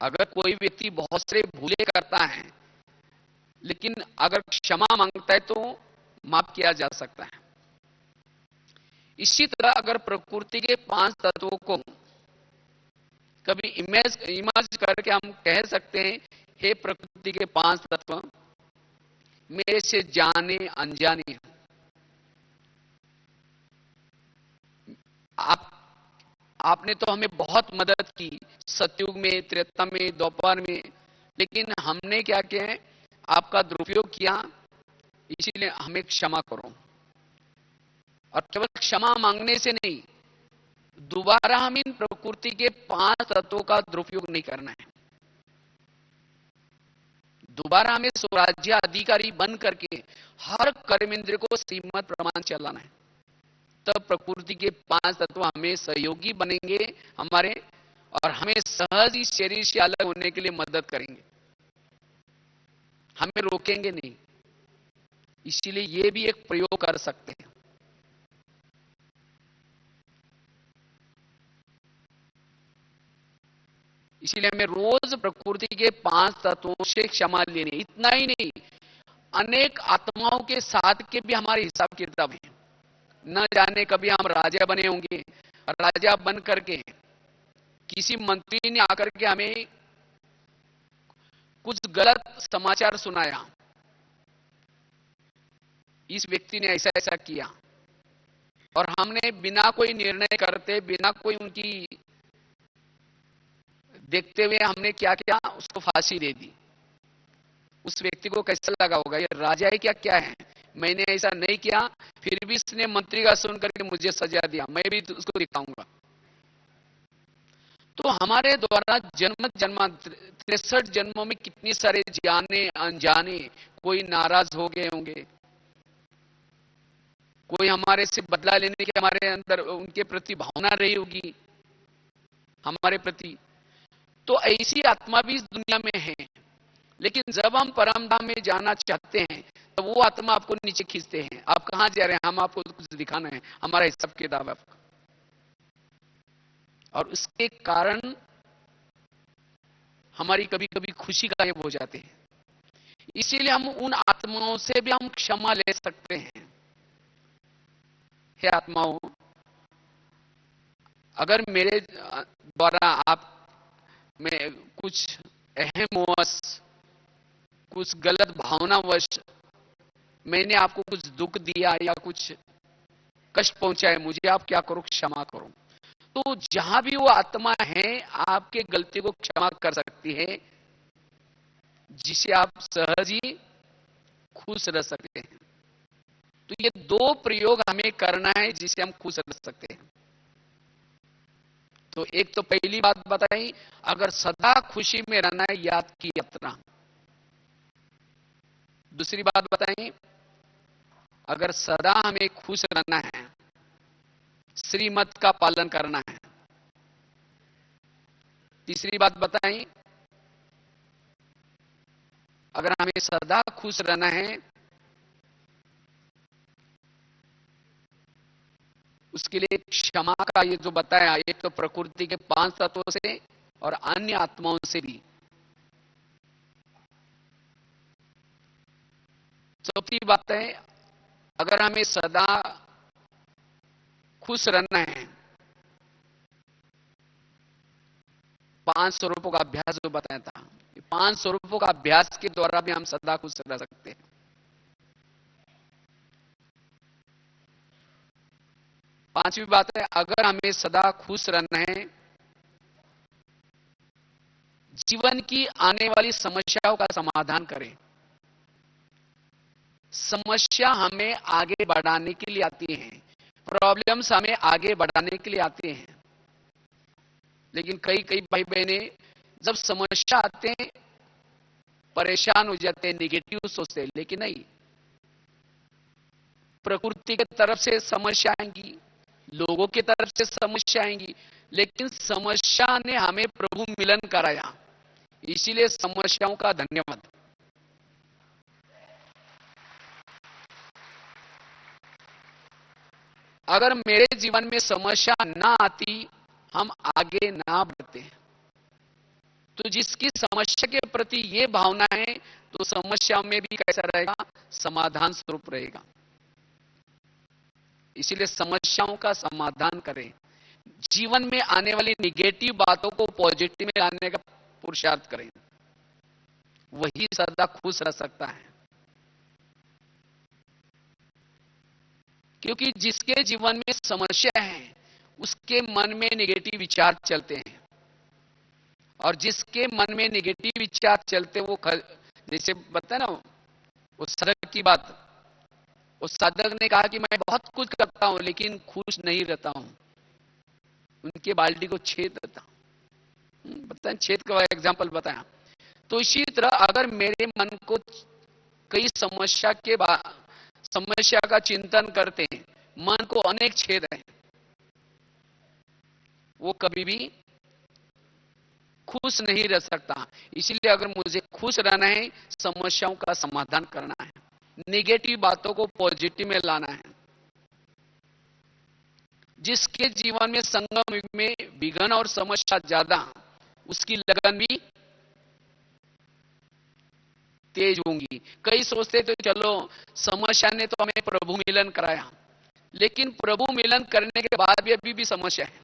अगर कोई व्यक्ति बहुत सारे भूले करता है, लेकिन अगर क्षमा मांगता है तो माफ किया जा सकता है। इसी तरह अगर प्रकृति के 5 तत्वों को कभी इमेज करके हम कह सकते हैं, हे प्रकृति के 5 तत्व, मेरे से जाने अनजाने आपने तो हमें बहुत मदद की सतयुग में, त्रेता में, द्वापर में, लेकिन हमने क्या किया है, आपका दुरुपयोग किया, इसीलिए हमें क्षमा करो। और केवल क्षमा मांगने से नहीं, दोबारा हम इन प्रकृति के 5 तत्वों का दुरुपयोग नहीं करना है। दोबारा हमें स्वराज्य अधिकारी बन करके हर कर्मेंद्र को श्रीमत प्रमाण चलाना है। तब प्रकृति के 5 तत्व हमें सहयोगी बनेंगे हमारे, और हमें सहज इस शरीर से अलग होने के लिए मदद करेंगे, हमें रोकेंगे नहीं। इसीलिए ये भी एक प्रयोग कर सकते हैं। इसीलिए हमें रोज प्रकृति के 5 तत्वों से क्षमा लेनी। इतना ही नहीं, अनेक आत्माओं के साथ के भी हमारे हिसाब किताब हैं। न जाने कभी हम राजा बने होंगे, राजा बन करके किसी मंत्री ने आकर के हमें कुछ गलत समाचार सुनाया, इस व्यक्ति ने ऐसा ऐसा किया, और हमने बिना कोई निर्णय करते, बिना कोई उनकी देखते हुए हमने क्या किया, उसको फांसी दे दी। उस व्यक्ति को कैसा लगा होगा, ये राजा है क्या, क्या है, मैंने ऐसा नहीं किया, फिर भी इसने मंत्री का सुन करके मुझे सजा दिया, मैं भी उसको दिखाऊंगा। तो हमारे द्वारा जन्म जन्मांतर 63 जन्मों में कितनी सारे जाने अनजाने कोई नाराज हो गए होंगे, कोई हमारे से बदला लेने के हमारे अंदर उनके प्रति भावना रही होगी हमारे प्रति। तो ऐसी आत्मा भी इस दुनिया में है, लेकिन जब हम परम धाम में जाना चाहते हैं तो वो आत्मा आपको नीचे खींचते हैं, आप कहां जा रहे हैं, हम आपको कुछ दिखाना है, हमारा हिसाब किताब है आपका। और उसके कारण हमारी कभी कभी खुशी गायब हो जाती है। इसीलिए हम उन आत्माओं से भी हम क्षमा ले सकते हैं। हे आत्माओं, अगर मेरे द्वारा आप में कुछ अहमवश, कुछ गलत भावनावश मैंने आपको कुछ दुख दिया या कुछ कष्ट पहुंचाए, मुझे आप क्या करो, क्षमा करो। तो जहां भी वो आत्मा है आपके गलती को क्षमा कर सकती है, जिसे आप सहज ही खुश रह सकते हैं। तो ये दो प्रयोग हमें करना है जिसे हम खुश रह सकते हैं। तो एक तो पहली बात बताई, अगर सदा खुशी में रहना है, याद की यात्रा। दूसरी बात बताई, अगर सदा हमें खुश रहना है, श्रीमत का पालन करना है। तीसरी बात बताई, अगर हमें सदा खुश रहना है, उसके लिए क्षमा का ये जो बताया, एक तो प्रकृति के 5 तत्वों से और अन्य आत्माओं से भी। चौथी बात है, अगर हमें सदा खुश रहना है, 5 स्वरूपों का अभ्यास जो बताया था, 5 स्वरूपों का अभ्यास के द्वारा भी हम सदा खुश रह सकते हैं। पांचवी बात है, अगर हमें सदा खुश रहना है, जीवन की आने वाली समस्याओं का समाधान करें। समस्या हमें आगे बढ़ाने के लिए आती हैं, प्रॉब्लम्स हमें आगे बढ़ाने के लिए आते हैं, लेकिन कई कई भाई बहने जब समस्या आते हैं परेशान हो जाते हैं, निगेटिव सोचते हैं। लेकिन नहीं, प्रकृति की तरफ से समस्या आएंगी, लोगों की तरफ से समस्या आएंगी, लेकिन समस्या ने हमें प्रभु मिलन कराया, इसीलिए समस्याओं का धन्यवाद। अगर मेरे जीवन में समस्या ना आती, हम आगे ना बढ़ते। तो जिसकी समस्या के प्रति ये भावना है, तो समस्या में भी कैसा रहेगा, समाधान स्वरूप रहेगा। इसीलिए समस्याओं का समाधान करें, जीवन में आने वाली निगेटिव बातों को पॉजिटिव में लाने का पुरुषार्थ करें, वही सदा खुश रह सकता है। क्योंकि जिसके जीवन में समस्या है उसके मन में निगेटिव विचार चलते हैं, और जिसके मन में निगेटिव विचार चलते वो जैसे बताए ना वो साधक की बात, उस साधक ने कहा कि मैं बहुत कुछ करता हूं लेकिन खुश नहीं रहता हूं, उनके बाल्टी को छेद देता, बताए छेद का एग्जाम्पल बताया। तो इसी तरह अगर मेरे मन को कई समस्या का चिंतन करते हैं, मन को अनेक छेद है, वो कभी भी खुश नहीं रह सकता। इसलिए अगर मुझे खुश रहना है, समस्याओं का समाधान करना है, नेगेटिव बातों को पॉजिटिव में लाना है। जिसके जीवन में संगम युग में विघ्न और समस्या ज्यादा, उसकी लगन भी तेज होंगी। कई सोचते तो चलो समस्या ने तो हमें प्रभु मिलन कराया, लेकिन प्रभु मिलन करने के बाद भी अभी भी समस्या है।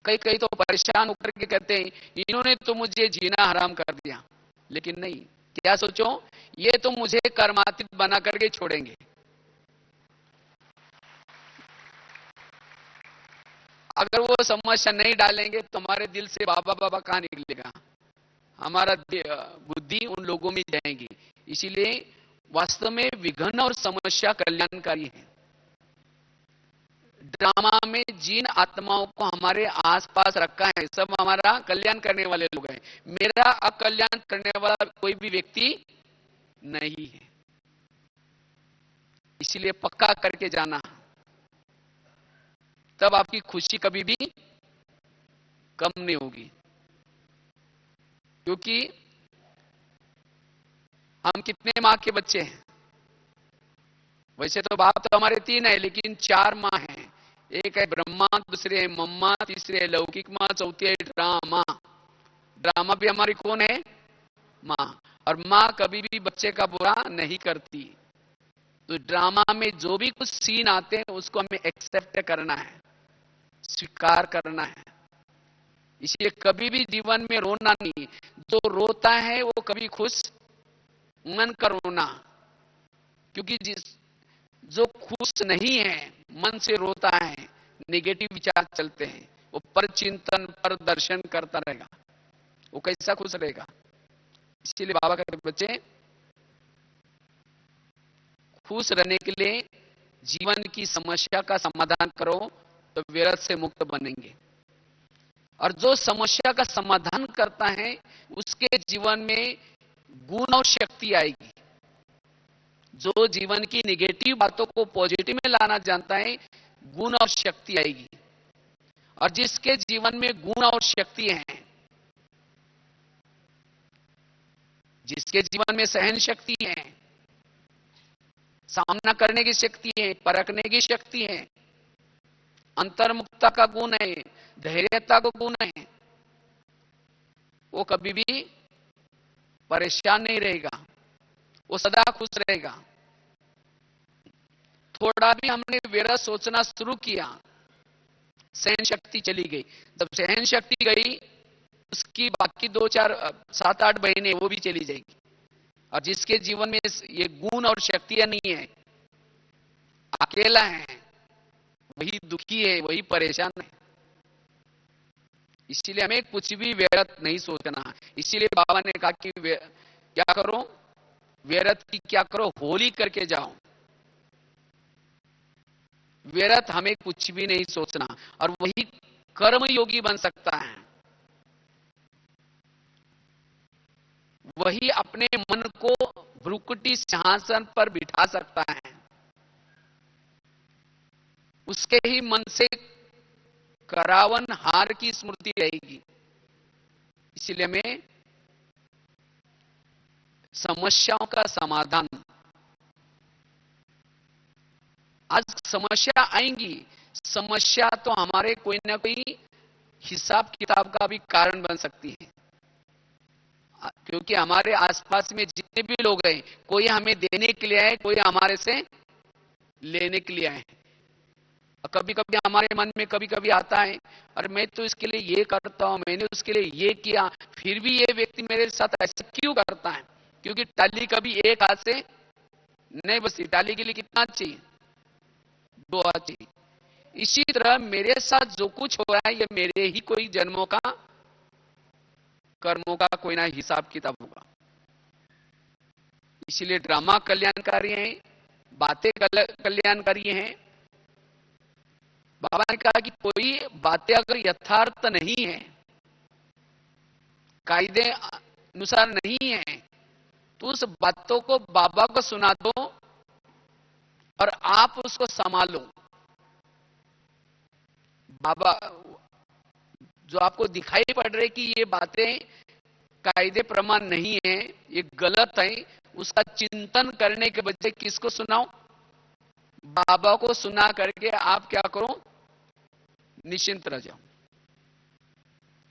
कई कई तो परेशान होकर के कहते हैं इन्होंने तो मुझे जीना हराम कर दिया। लेकिन नहीं, क्या सोचो, ये तो मुझे कर्मातीत बना करके छोड़ेंगे। अगर वो समस्या नहीं डालेंगे तो हमारे दिल से बाबा बाबा कहां निकलेगा, हमारा बुद्धि उन लोगों में जाएगी। इसीलिए वास्तव में विघ्न और समस्या कल्याणकारी है। ड्रामा में जिन आत्माओं को हमारे आसपास रखा है सब हमारा कल्याण करने वाले लोग हैं। मेरा अकल्याण करने वाला कोई भी व्यक्ति नहीं है। इसलिए पक्का करके जाना, तब आपकी खुशी कभी भी कम नहीं होगी। क्योंकि हम कितने माँ के बच्चे हैं? वैसे तो बाप तो हमारे तीन है, लेकिन चार माँ हैं। एक है ब्रह्मा, दूसरे है मम्मा, तीसरे है लौकिक माँ, चौथी है ड्रामा। ड्रामा भी हमारी कौन है? माँ। और माँ कभी भी बच्चे का बुरा नहीं करती। तो ड्रामा में जो भी कुछ सीन आते हैं उसको हमें एक्सेप्ट करना है, स्वीकार करना है। इसलिए कभी भी जीवन में रोना नहीं। जो रोता है वो कभी खुश मन का रोना, क्योंकि जो खुश नहीं है मन से रोता है, नेगेटिव विचार चलते हैं, वो पर चिंतन पर दर्शन करता रहेगा, वो कैसा खुश रहेगा? इसीलिए बाबा कहते बच्चे खुश रहने के लिए जीवन की समस्या का समाधान करो तो विरत से मुक्त बनेंगे। और जो समस्या का समाधान करता है उसके जीवन में गुण और शक्ति आएगी। जो जीवन की निगेटिव बातों को पॉजिटिव में लाना जानता है, गुण और शक्ति आएगी। और जिसके जीवन में गुण और शक्ति है, जिसके जीवन में सहन शक्ति है, सामना करने की शक्ति है, परखने की शक्ति है, अंतर्मुखता का गुण है, धैर्यता का गुण है, वो कभी भी परेशान नहीं रहेगा, वो सदा खुश रहेगा। थोड़ा भी हमने विरत सोचना शुरू किया, सहन शक्ति चली गई। जब सहन शक्ति गई, उसकी बाकी 2 4 7 8 बहनें वो भी चली जाएगी। और जिसके जीवन में ये गुण और शक्तियां नहीं है, अकेला है, वही दुखी है, वही परेशान है। इसीलिए हमें कुछ भी व्यर्थ नहीं सोचना। इसीलिए बाबा ने कहा कि क्या करो, व्यर्थ की क्या करो, होली करके जाओ। व्यर्थ हमें कुछ भी नहीं सोचना, और वही कर्म योगी बन सकता है। वही अपने मन को भ्रुकुटी सिंहासन पर बिठा सकता है। उसके ही मन से करावन हार की स्मृति रहेगी। इसलिए हमें समस्याओं का समाधान, आज समस्या आएंगी, समस्या तो हमारे कोई ना कोई हिसाब किताब का भी कारण बन सकती है। क्योंकि हमारे आसपास में जितने भी लोग हैं, कोई हमें देने के लिए आए, कोई हमारे से लेने के लिए आए। कभी कभी हमारे मन में कभी कभी आता है, और मैं तो इसके लिए ये करता हूं, मैंने उसके लिए ये किया, फिर भी ये व्यक्ति मेरे साथ ऐसा क्यों करता है? क्योंकि टाली कभी एक हाथ से नहीं बसती, टाली के लिए कितना चाहिए? 2 हाथ चाहिए। इसी तरह मेरे साथ जो कुछ हो रहा है ये मेरे ही कोई जन्मों का कर्मों का कोई ना हिसाब किताब होगा। इसीलिए ड्रामा कल्याणकारी है, बातें कल्याणकारी हैं। बाबा ने कहा कि कोई बातें अगर यथार्थ नहीं है, कायदे अनुसार नहीं है, तो उस बातों को बाबा को सुना दो और आप उसको संभालो। बाबा जो आपको दिखाई पड़ रहे कि ये बातें कायदे प्रमाण नहीं है, ये गलत है, उसका चिंतन करने के बजाय किसको सुनाओ? बाबा को सुना करके आप क्या करो? निश्चिंत रह जाओ।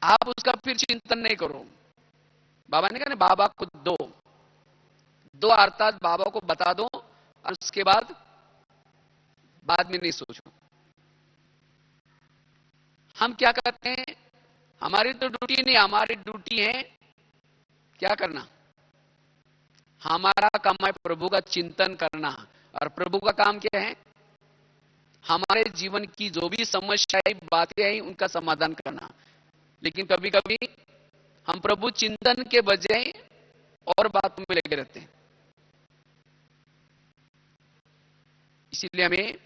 आप उसका फिर चिंतन नहीं करो। बाबा ने कहा ना, बाबा को दो अर्थात बाबा को बता दो, और उसके बाद बाद में नहीं सोचो। हम क्या करते हैं, हमारी तो ड्यूटी नहीं, हमारी ड्यूटी है क्या करना, हमारा काम है प्रभु का चिंतन करना। और प्रभु का काम क्या है, हमारे जीवन की जो भी समस्याएं बातें आई उनका समाधान करना। लेकिन कभी कभी हम प्रभु चिंतन के बजाय और बातों में लगे रहते हैं। इसीलिए हमें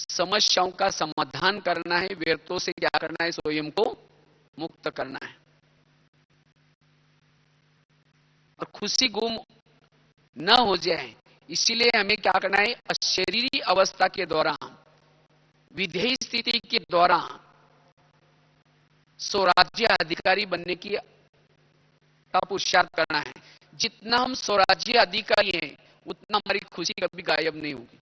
समस्याओं का समाधान करना है, व्यर्थों से क्या करना है, स्वयं को मुक्त करना है। और खुशी गुम न हो जाए इसीलिए हमें क्या करना है, अशरीरी अवस्था के दौरान, विधेय स्थिति के दौरान स्वराज्य अधिकारी बनने की का पुरुषार्थ करना है। जितना हम स्वराज्य अधिकारी हैं उतना हमारी खुशी कभी गायब नहीं होगी।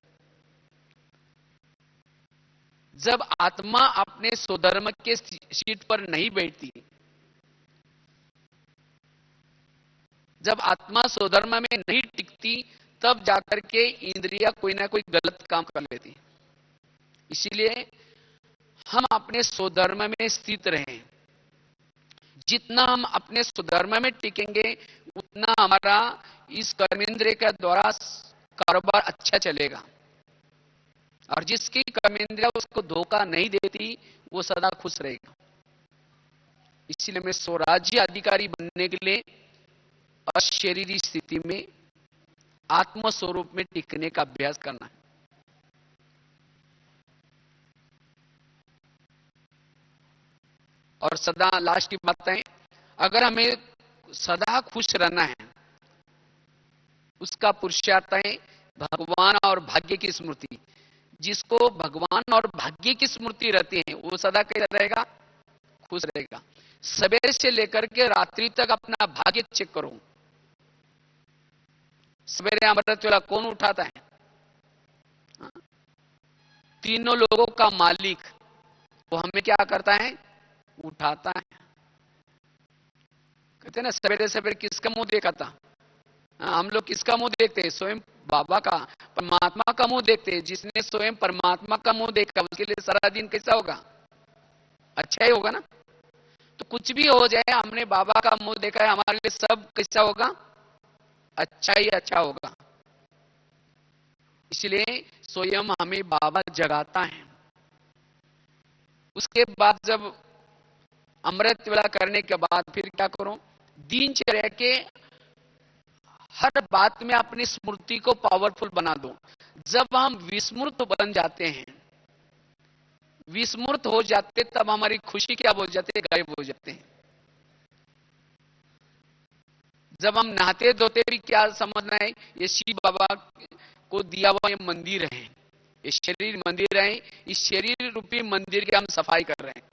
जब आत्मा अपने स्वधर्म के सीट पर नहीं बैठती, जब आत्मा स्वधर्म में नहीं टिकती, तब जाकर के इंद्रियां कोई ना कोई गलत काम कर लेती। इसीलिए हम अपने स्वधर्म में स्थित रहें। जितना हम अपने स्वधर्म में टिकेंगे उतना हमारा इस कर्मेंद्रिय के द्वारा कारोबार अच्छा चलेगा। और जिसकी कर्मेंद्रिया उसको धोखा नहीं देती वो सदा खुश रहेगा। इसीलिए हमें स्वराज्य अधिकारी बनने के लिए अशरीरी स्थिति में आत्म स्वरूप में टिकने का अभ्यास करना है। और सदा लास्ट की बात है, अगर हमें सदा खुश रहना है उसका पुरुषार्थ है भगवान और भाग्य की स्मृति। जिसको भगवान और भाग्य की स्मृति रहती है वो सदा कैसा रहेगा, खुश रहेगा। सवेरे से लेकर के रात्रि तक अपना भाग्य चेक करो। सवेरे अमृत वेला कौन उठाता है, तीनों लोगों का मालिक, वो हमें क्या करता है, उठाता है। कहते हैं ना सवेरे सवेरे किसका मुंह देखा था, हम लोग किसका मुंह देखते हैं, स्वयं बाबा का, परमात्मा का मुंह देखते हैं। जिसने स्वयं परमात्मा का मुंह देखा उसके लिए सारा दिन कैसा होगा, अच्छा ही होगा ना। तो कुछ भी हो जाए, हमने बाबा का मुंह देखा है, हमारे लिए सब कैसा होगा, अच्छा ही अच्छा होगा। इसलिए स्वयं हमें बाबा जगाता है। उसके बाद जब अमृत वेला करने के बाद फिर क्या करो, दिनचर्या के हर बात में अपनी स्मृति को पावरफुल बना दो। जब हम विस्मृत बन जाते हैं, विस्मृत हो जाते, तब हमारी खुशी क्या हो जाती है, गायब हो जाते हैं। जब हम नहाते धोते भी क्या समझना है, ये शिव बाबा को दिया हुआ ये मंदिर है, ये शरीर मंदिर है, इस शरीर रूपी मंदिर की हम सफाई कर रहे हैं।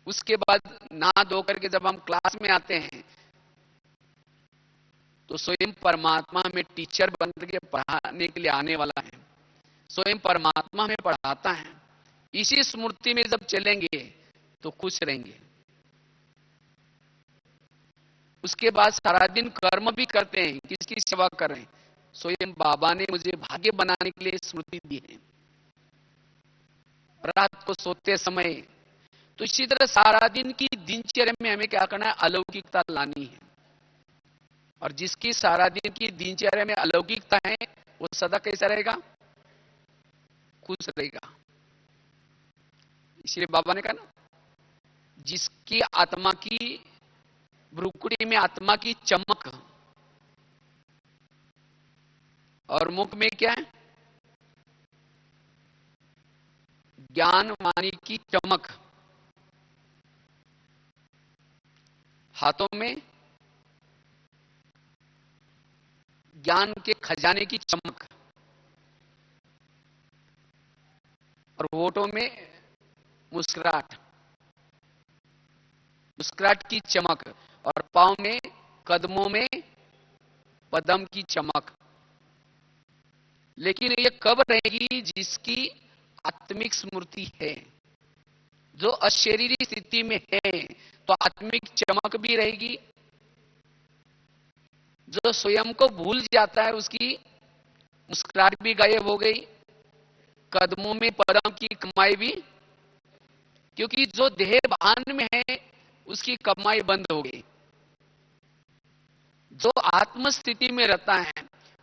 उसके बाद नहा धो करके जब हम क्लास में आते हैं तो स्वयं परमात्मा हमें टीचर बन के पढ़ाने के लिए आने वाला है। स्वयं परमात्मा हमें पढ़ाता है। इसी स्मृति में जब चलेंगे तो खुश रहेंगे। उसके बाद सारा दिन कर्म भी करते हैं, किसकी सेवा कर रहे हैं, स्वयं बाबा ने मुझे भाग्य बनाने के लिए स्मृति दी है। रात को सोते समय, तो इसी तरह सारा दिन की दिनचर्या में हमें क्या करना है, अलौकिकता लानी है। और जिसकी सारा दिन की दिनचर्या में अलौकिकता है वो सदा कैसा रहेगा, खुश रहेगा। इसलिए बाबा ने कहा ना, जिसकी आत्मा की भ्रुकुटी में आत्मा की चमक और मुख में क्या है, ज्ञान वाणी की चमक, हाथों में ज्ञान के खजाने की चमक और होठों में मुस्कुराहट, मुस्कुराहट की चमक, और पांव में, कदमों में पदम की चमक। लेकिन ये कब रहेगी, जिसकी आत्मिक स्मृति है। जो अशरीरी स्थिति में है तो आत्मिक चमक भी रहेगी। जो स्वयं को भूल जाता है उसकी मुस्कुराहट भी गायब हो गई, कदमों में पदम की कमाई भी, क्योंकि जो देह भान में है उसकी कमाई बंद हो गई। जो आत्म स्थिति में रहता है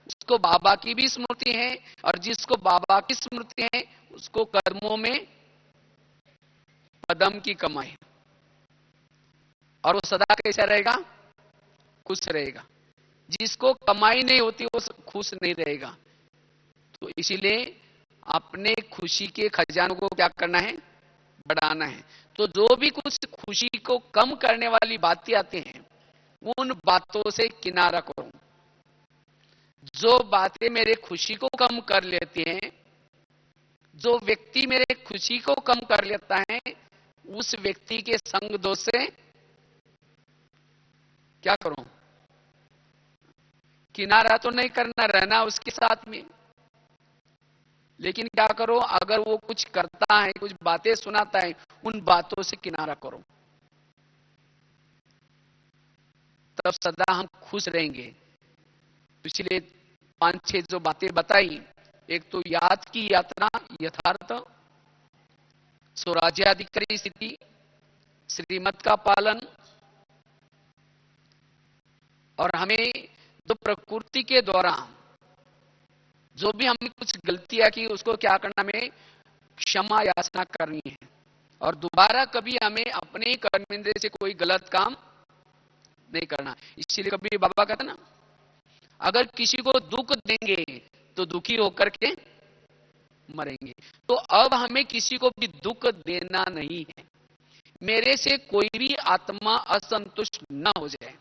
उसको बाबा की भी स्मृति है, और जिसको बाबा की स्मृति है उसको कर्मों में पदम की कमाई, और वो सदा कैसा रहेगा? खुश रहेगा। जिसको कमाई नहीं होती वो खुश नहीं रहेगा। तो इसीलिए अपने खुशी के खजानों को क्या करना है? बढ़ाना है। तो जो भी कुछ खुशी को कम करने वाली बातें आती हैं उन बातों से किनारा करो। जो बातें मेरे खुशी को कम कर लेती हैं, जो व्यक्ति मेरे खुशी को कम कर लेता है, उस व्यक्ति के संग दोष से क्या करूं? किनारा तो नहीं करना, रहना उसके साथ में, लेकिन क्या करो, अगर वो कुछ करता है, कुछ बातें सुनाता है, उन बातों से किनारा करो, तब सदा हम खुश रहेंगे। तो इसलिए 5-6 जो बातें बताई, एक तो याद की यात्रा, यथार्थ, स्वराज्याधिकारी स्थिति, श्रीमत का पालन, और हमें जो प्रकृति के द्वारा जो भी हमने कुछ गलतियां की उसको क्या करना, हमें क्षमा याचना करनी है, और दोबारा कभी हमें अपने कर्मेंद्रिय से कोई गलत काम नहीं करना। इसीलिए कभी बाबा कहते ना, अगर किसी को दुख देंगे तो दुखी होकर के मरेंगे। तो अब हमें किसी को भी दुख देना नहीं है। मेरे से कोई भी आत्मा असंतुष्ट न हो जाए,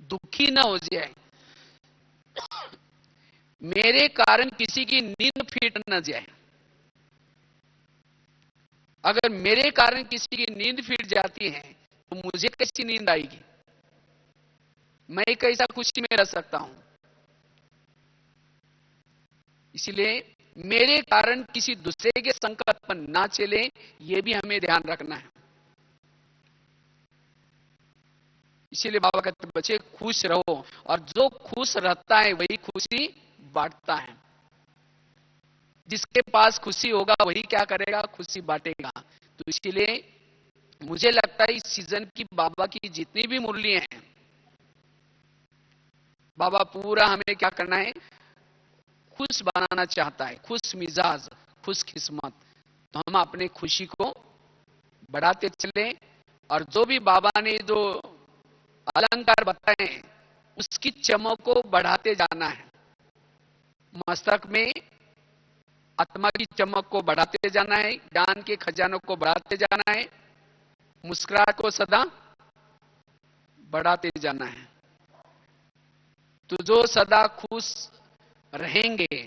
दुखी न हो जाए, मेरे कारण किसी की नींद फीट न जाए। अगर मेरे कारण किसी की नींद फीट जाती है तो मुझे कैसी नींद आएगी? मैं कैसा खुशी में रह सकता हूं? इसलिए मेरे कारण किसी दूसरे के संकट पर ना चले, यह भी हमें ध्यान रखना है। इसीलिए बाबा कहते हैं, बच्चे खुश रहो, और जो खुश रहता है वही खुशी बांटता है। जिसके पास खुशी होगा वही क्या करेगा? खुशी बांटेगा। तो इसीलिए मुझे लगता है इस सीजन की बाबा की जितनी भी मुरलियां हैं, बाबा पूरा हमें क्या करना है? खुश बनाना चाहता है, खुश मिजाज, खुश किस्मत। तो हम अपने खुशी को बढ़ाते चले, और जो भी बाबा ने जो अलंकार बताए हैं उसकी चमक को बढ़ाते जाना है। मस्तक में आत्मा की चमक को बढ़ाते जाना है, ज्ञान के खजानों को बढ़ाते जाना है, मुस्कुराहट को सदा बढ़ाते जाना है। तो जो सदा खुश रहेंगे,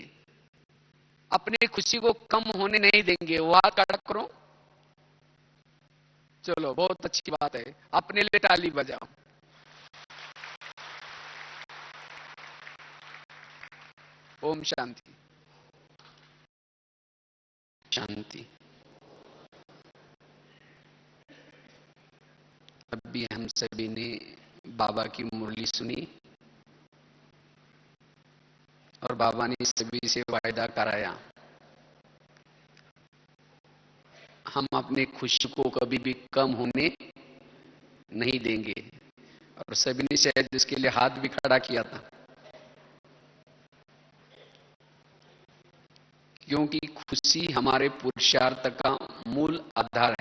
अपनी खुशी को कम होने नहीं देंगे, वह कड़क करो। चलो, बहुत अच्छी बात है, अपने लिए ताली बजाओ। ओम शांति शांति। अभी हम सभी ने बाबा की मुरली सुनी, और बाबा ने सभी से वायदा कराया, हम अपने खुशी को कभी भी कम होने नहीं देंगे। और सभी ने शायद इसके लिए हाथ भी खड़ा किया था, क्योंकि खुशी हमारे पुरुषार्थ का मूल आधार